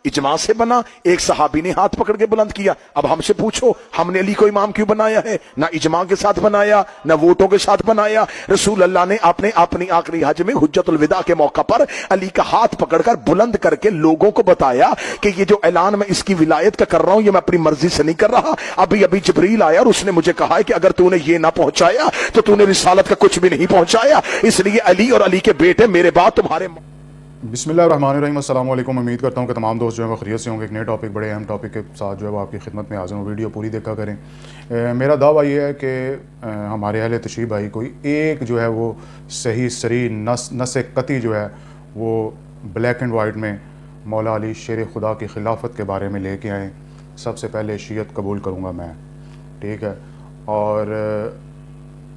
इजमा से बना, एक सहाबी ने हाथ पकड़ के बुलंद किया। अब हमसे पूछो, हमने अली को इमाम क्यों बनाया है? ना इजमा के साथ बनाया, ना वोटों के साथ बनाया। रसूल अल्लाह ने आपने अपनी आखिरी हज में हुज्जतुल विदा के मौका पर अली का हाथ पकड़कर बुलंद करके लोगों को बताया कि ये जो ऐलान मैं इसकी विलायत का कर रहा हूं, ये मैं अपनी मर्जी से नहीं कर रहा। अभी अभी जिब्रील आया और उसने मुझे कहा है कि अगर तूने ये ना पहुंचाया तो तूने रिसालत का कुछ भी नहीं पहुंचाया। इसलिए अली और अली के बेटे मेरे बाद तुम्हारे। बिस्मिल्लाहिर्रहमानिर्रहीम, अस्सलाम वालेकुम। उम्मीद करता हूँ कि तमाम दोस्त जो है वो खैरियत से होंगे। एक नए टॉपिक, बड़े अहम टॉपिक के साथ जो है वो आपकी खिदमत में हाजिर हूँ। वीडियो पूरी देखा करें। मेरा दावा ये है कि हमारे अहले तशरीफ़ भाई कोई एक जो है वो सही सरी नस कती जो है वो ब्लैक एंड वाइट में मौला अली शेर खुदा की खिलाफत के बारे में लेके आएँ। सबसे पहले शीयत कबूल करूँगा मैं, ठीक है। और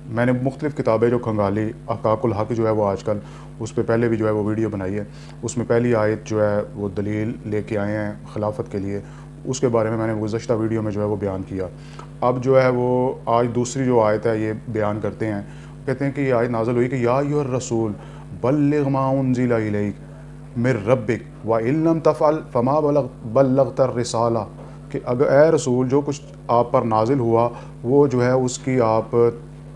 मैंने मुख्तलिफ़ किताबें जो खंगाली, अहकाकुल हक़ जो है वो आजकल उस पर पहले भी जो है वो वीडियो बनाई है। उसमें पहली आयत जो है वो दलील लेके आए हैं खिलाफत के लिए, उसके बारे में मैंने गुज़श्ता वीडियो में जो है वो बयान किया। अब जो है वो आज दूसरी जो आयत है ये बयान करते हैं। कहते हैं कि ये आयत नाज़िल हुई कि या अय्युहर रसूल बल्लिग़ मा उन्ज़िला इलैक मिर रब्बिक व इन लम तफ़अल फमा बल्लग़तर रिसाला, कि अगर ए रसूल जो कुछ आप पर नाजिल हुआ वो जो है उसकी आप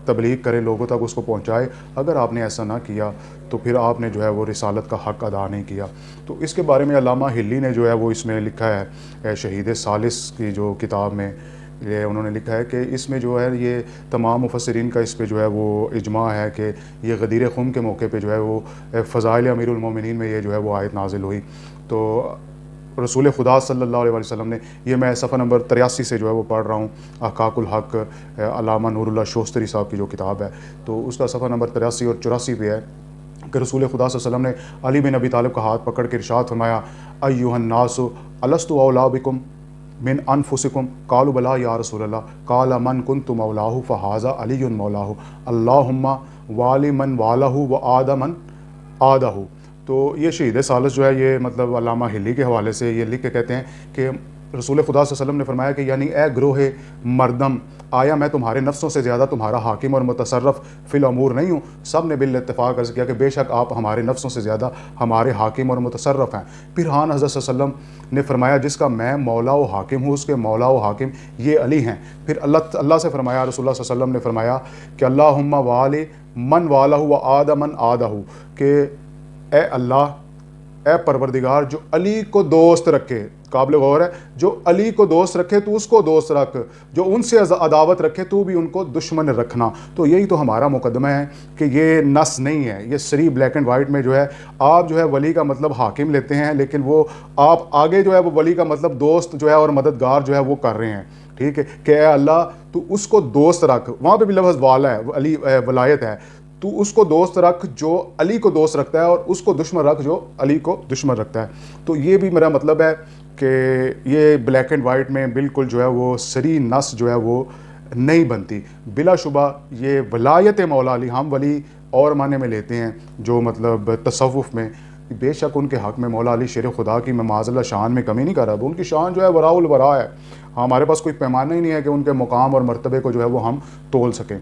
तबलीग करें, लोगों तक उसको पहुंचाए। अगर आपने ऐसा ना किया तो फिर आपने जो है वो रिसालत का हक़ अदा नहीं किया। तो इसके बारे में अल्लामा हिल्ली ने जो है वो इसमें लिखा है, शहीद सालिस की जो किताब में ये उन्होंने लिखा है कि इसमें जो है ये तमाम मुफस्सिरीन का इस पे जो है वो इजमा है कि ये गदीर खुम के मौके पे जो है वो फ़ज़ाइल अमीरुल मोमिनीन में ये जो है वो आयत नाजिल हुई। तो रसूल खुदा सल्लल्लाहु अलैहि वसल्लम ने, ये मैं सफ़ा नंबर 83 से जो है वो पढ़ रहा हूँ, अहकाकुल हक़ अल्लामा नूरुल्लाह शोस्तरी साहब की जो किताब है, तो उसका सफ़ा नंबर 83 और 84 पे है कि रसूल खुदा सल्लल्लाहु अलैहि वसल्लम ने अली बिन अबी तालिब का हाथ पकड़ के इरशाद फरमाया, अय्युहन नासु अलस्तु औला बिकुम मिन अनफुसिकुम, कालू बला या रसूलल्लाह, काला मन कुन्तु मौलाहु फ़हाज़ा अलीयुन मौलाहु, अल्लाहुम्मा वाली मन वालहु व आदा मन आदहु। तो ये शहीद सालिस जो है ये मतलब अल्लामा हिल्ली के हवाले से ये लिख के कहते हैं कि रसूल खुदा सल्लल्लाहु अलैहि वसल्लम ने फरमाया कि यानी ए ग्रोह मर्दम, आया मैं तुम्हारे नफ्सों से ज़्यादा तुम्हारा हाकिम और मुतसर्रफ फ़िल अमूर नहीं हूँ। सब ने बिल इत्तेफ़ाक़ अर्ज़ किया कि बेशक आप हमारे नफ्सों से ज़्यादा हमारे हाकिम और मुतसर्रफ हैं। फिर हाँ हज़रत सल्लल्लाहु अलैहि वसल्लम ने फरमाया जिसका मैं मौला व हाकिम हूँ उसके मौला व हाकिम ये अली हैं। फिर अल्लाह से फरमाया, रसूलुल्लाह सल्लल्लाहु अलैहि वसल्लम ने फरमाया कि अल्लाहुम्मा वाली मन वालहु व आदा मन आदहु, कि ए अल्लाह, ए परवरदिगार जो अली को दोस्त रखे, काबिल गौर है, जो अली को दोस्त रखे तो उसको दोस्त रख, जो उनसे अदावत रखे तो भी उनको दुश्मन रखना। तो यही तो हमारा मुकदमा है कि ये नस नहीं है, ये सरी ब्लैक एंड वाइट में जो है आप जो है वली का मतलब हाकिम लेते हैं, लेकिन वो आप आगे जो है वो वली का मतलब दोस्त जो है और मददगार जो है वो कर रहे हैं, ठीक है। कि अल्लाह तू उसको दोस्त रख, वहाँ पर भी लफ्ज़ वाला है, अली वलायत है, तू उसको दोस्त रख जो अली को दोस्त रखता है और उसको दुश्मन रख जो अली को दुश्मन रखता है। तो ये भी मेरा मतलब है कि ये ब्लैक एंड वाइट में बिल्कुल जो है वो सरी नस जो है वो नहीं बनती। बिलाशुबा ये वलायत मौला अली हम वली और माने में लेते हैं, जो मतलब तसव्वुफ़ में बेशक उनके हक़ में मौला अली शेर खुदा की मैं माज़अल्लाह शान में कमी नहीं कर रहा, उनकी शान जो है वराउल वरा है। हमारे पास कोई पैमाना ही नहीं है कि उनके मुकाम और मर्तबे को जो है वो हम तोल सकें।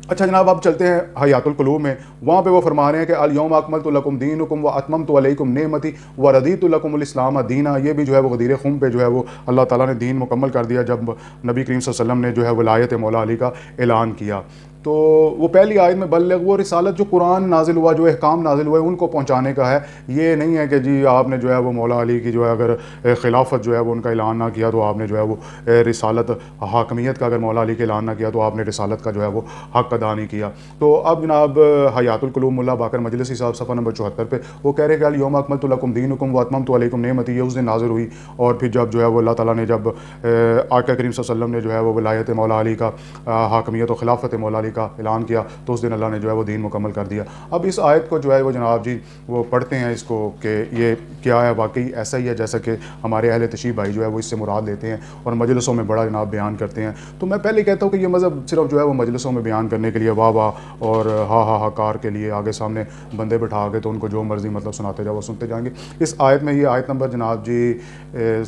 अच्छा जनाब, अब चलते हैं हयातुल क़ुलूब में। वहाँ पे वो फरमा रहे हैं कि अल यौम अकमलतु लकुम दीनुकुम व अतममतु अलैकुम नेमती व रदीतु लकुमुल इस्लाम दीना। ये भी जो है वो गदीर खुम पे जो है वो अल्लाह ताला ने दीन मुकम्मल कर दिया जब नबी करीम सल्लल्लाहु अलैहि वसल्लम ने जो है वलायत मौला अली का ऐलान किया। तो वो पहली आयत में बल्लग, वो रिसालत जो कुरान नाजिल हुआ, जो अहकाम नाजिल हुआ है उनको पहुँचाने का है। ये नहीं है कि जी आपने जो है वो मौला अली की जो है अगर खिलाफत जो है वो उनका ऐलान ना किया तो आपने जो है वो रिसालत हाकमियत का अगर मौला अली का ऐलान ना किया तो आपने रिसालत का जो है वो हक़ अदा नहीं किया। तो अब जनाब हयातुल क़ुलूब मुल्ला बाकर मजलिसी साहब सफ़ा नंबर 74 पे वो कह रहे हैं कि अल यौम अकमलतु लकुम दीनुकुम व अतममतु अलैकुम नेमती, ये उस दिन नाज़िल हुई। और फिर जब जो है वो अल्लाह ताला ने जब आका करीम सल्लल्लाहु अलैहि वसल्लम ने जो है वो वलायत मौला अली का हाकमियत और खिलाफत मौला अली का ऐलान किया तो उस दिन अल्लाह ने जो है वो दीन मुकम्मल कर दिया। अब इस आयत को जो है वो जनाब जी वो पढ़ते हैं इसको कि ये क्या है, वाकई ऐसा ही है जैसा कि हमारे अहले तशरीफ़ भाई जो है वो इससे मुराद लेते हैं और मजलिसों में बड़ा जनाब बयान करते हैं। तो मैं पहले कहता हूँ कि ये मज़हब सिर्फ जो है वो मजलिसों में बयान करने के लिए वाह वाह और हा कार के लिए आगे सामने बंदे बैठा के तो उनको जो मर्ज़ी मतलब सुनाते जाओ वो सुनते जाएंगे। इस आयत में, ये आयत नंबर जनाब जी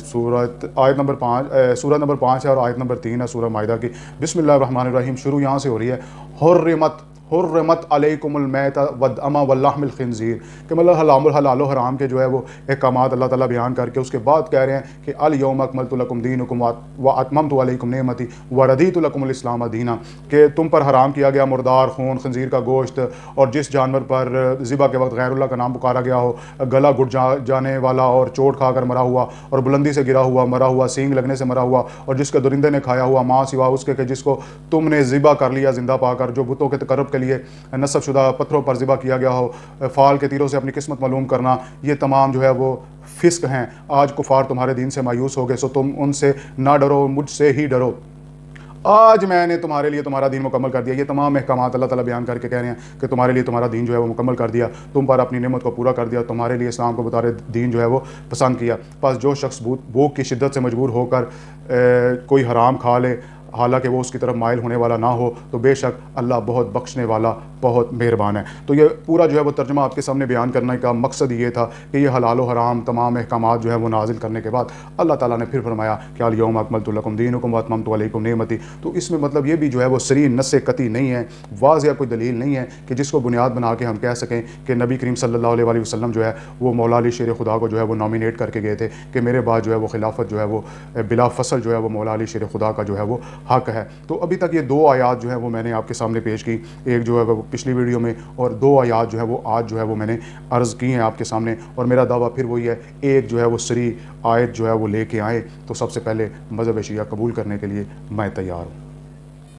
सूरत नंबर 5 है और आयत नंबर 3 है सूरह माइदा की। बिस्मिल्लाहिर्रहमानिर्रहीम शुरू यहाँ से हो रही है। हुर्रिमत حرمت علیکم المیت والدم واللحم الخنزیر، کہ مطلب حلال و حرام کے جو ہے وہ احکامات اللہ تعالیٰ بیان کر کے اس کے بعد کہہ رہے ہیں کہ الیوم اکملت لکم دینکم واتممت علیکم نعمتی ورضیت لکم الاسلام دینا، کہ تم پر حرام کیا گیا مردار خون، خنزیر کا گوشت، اور جس جانور پر ذبح کے وقت غیر اللہ کا نام پکارا گیا ہو، گلا گھٹ جانے والا اور چوٹ کھا کر مرا ہوا اور بلندی سے گرا ہوا مرا ہوا، سینگ لگنے سے مرا ہوا، اور جس کے درندے نے کھایا ہوا ماں سوا اس کے کہ جس کو تم نے ذبح کر لیا زندہ پا کر، جو بتوں کے تقرب کے لیے نصب شدہ پتھروں پر ذبح کیا گیا ہو، فال کے تیروں سے اپنی قسمت معلوم کرنا، یہ تمام جو ہے وہ فسق ہیں۔ آج کفار تمہارے دین سے مایوس ہو گئے، سو تم ان سے نہ ڈرو، مجھ سے ہی ڈرو، آج میں نے تمہارے لیے تمہارا دین مکمل کر دیا۔ یہ تمام احکامات اللہ تعالیٰ بیان کر کے کہہ رہے ہیں کہ تمہارے لیے تمہارا دین جو ہے وہ مکمل کر دیا، تم پر اپنی نعمت کو پورا کر دیا، تمہارے لیے اسلام کو بطور دین جو ہے وہ پسند کیا۔ بس جو شخص بھوک کی شدت سے مجبور ہو کر کوئی حرام کھا لے حالانکہ وہ اس کی طرف مائل ہونے والا نہ ہو، تو بے شک اللہ بہت بخشنے والا، بہت مہربان ہے۔ تو یہ پورا جو ہے وہ ترجمہ آپ کے سامنے بیان کرنے کا مقصد یہ تھا کہ یہ حلال و حرام تمام احکامات جو ہے وہ نازل کرنے کے بعد اللہ تعالیٰ نے پھر فرمایا کہ الیوم اکملت لکم دینکم واتممت علیکم نعمتی۔ تو اس میں مطلب یہ بھی جو ہے وہ صریح نص قطعی نہیں ہے، واضح کوئی دلیل نہیں ہے کہ جس کو بنیاد بنا کے ہم کہہ سکیں کہ نبی کریم صلی اللہ علیہ وآلہ وسلم جو ہے وہ مولا علی شیر خدا کو جو ہے وہ نامینیٹ کر کے گئے تھے کہ میرے بعد جو ہے وہ خلافت جو ہے وہ بلا فصل جو ہے وہ مولا علی شیر خدا کا جو ہے وہ حق ہے۔ تو ابھی تک یہ 2 آیات جو ہے وہ میں نے آپ کے سامنے پیش کی، ایک جو ہے وہ پچھلی ویڈیو میں، اور 2 آیات جو ہے وہ آج جو ہے وہ میں نے عرض کی ہیں آپ کے سامنے، اور میرا دعویٰ پھر وہی ہے، ایک جو ہے وہ صریح آیت جو ہے وہ لے کے آئیں تو سب سے پہلے مذہب شیعہ قبول کرنے کے لیے میں تیار ہوں۔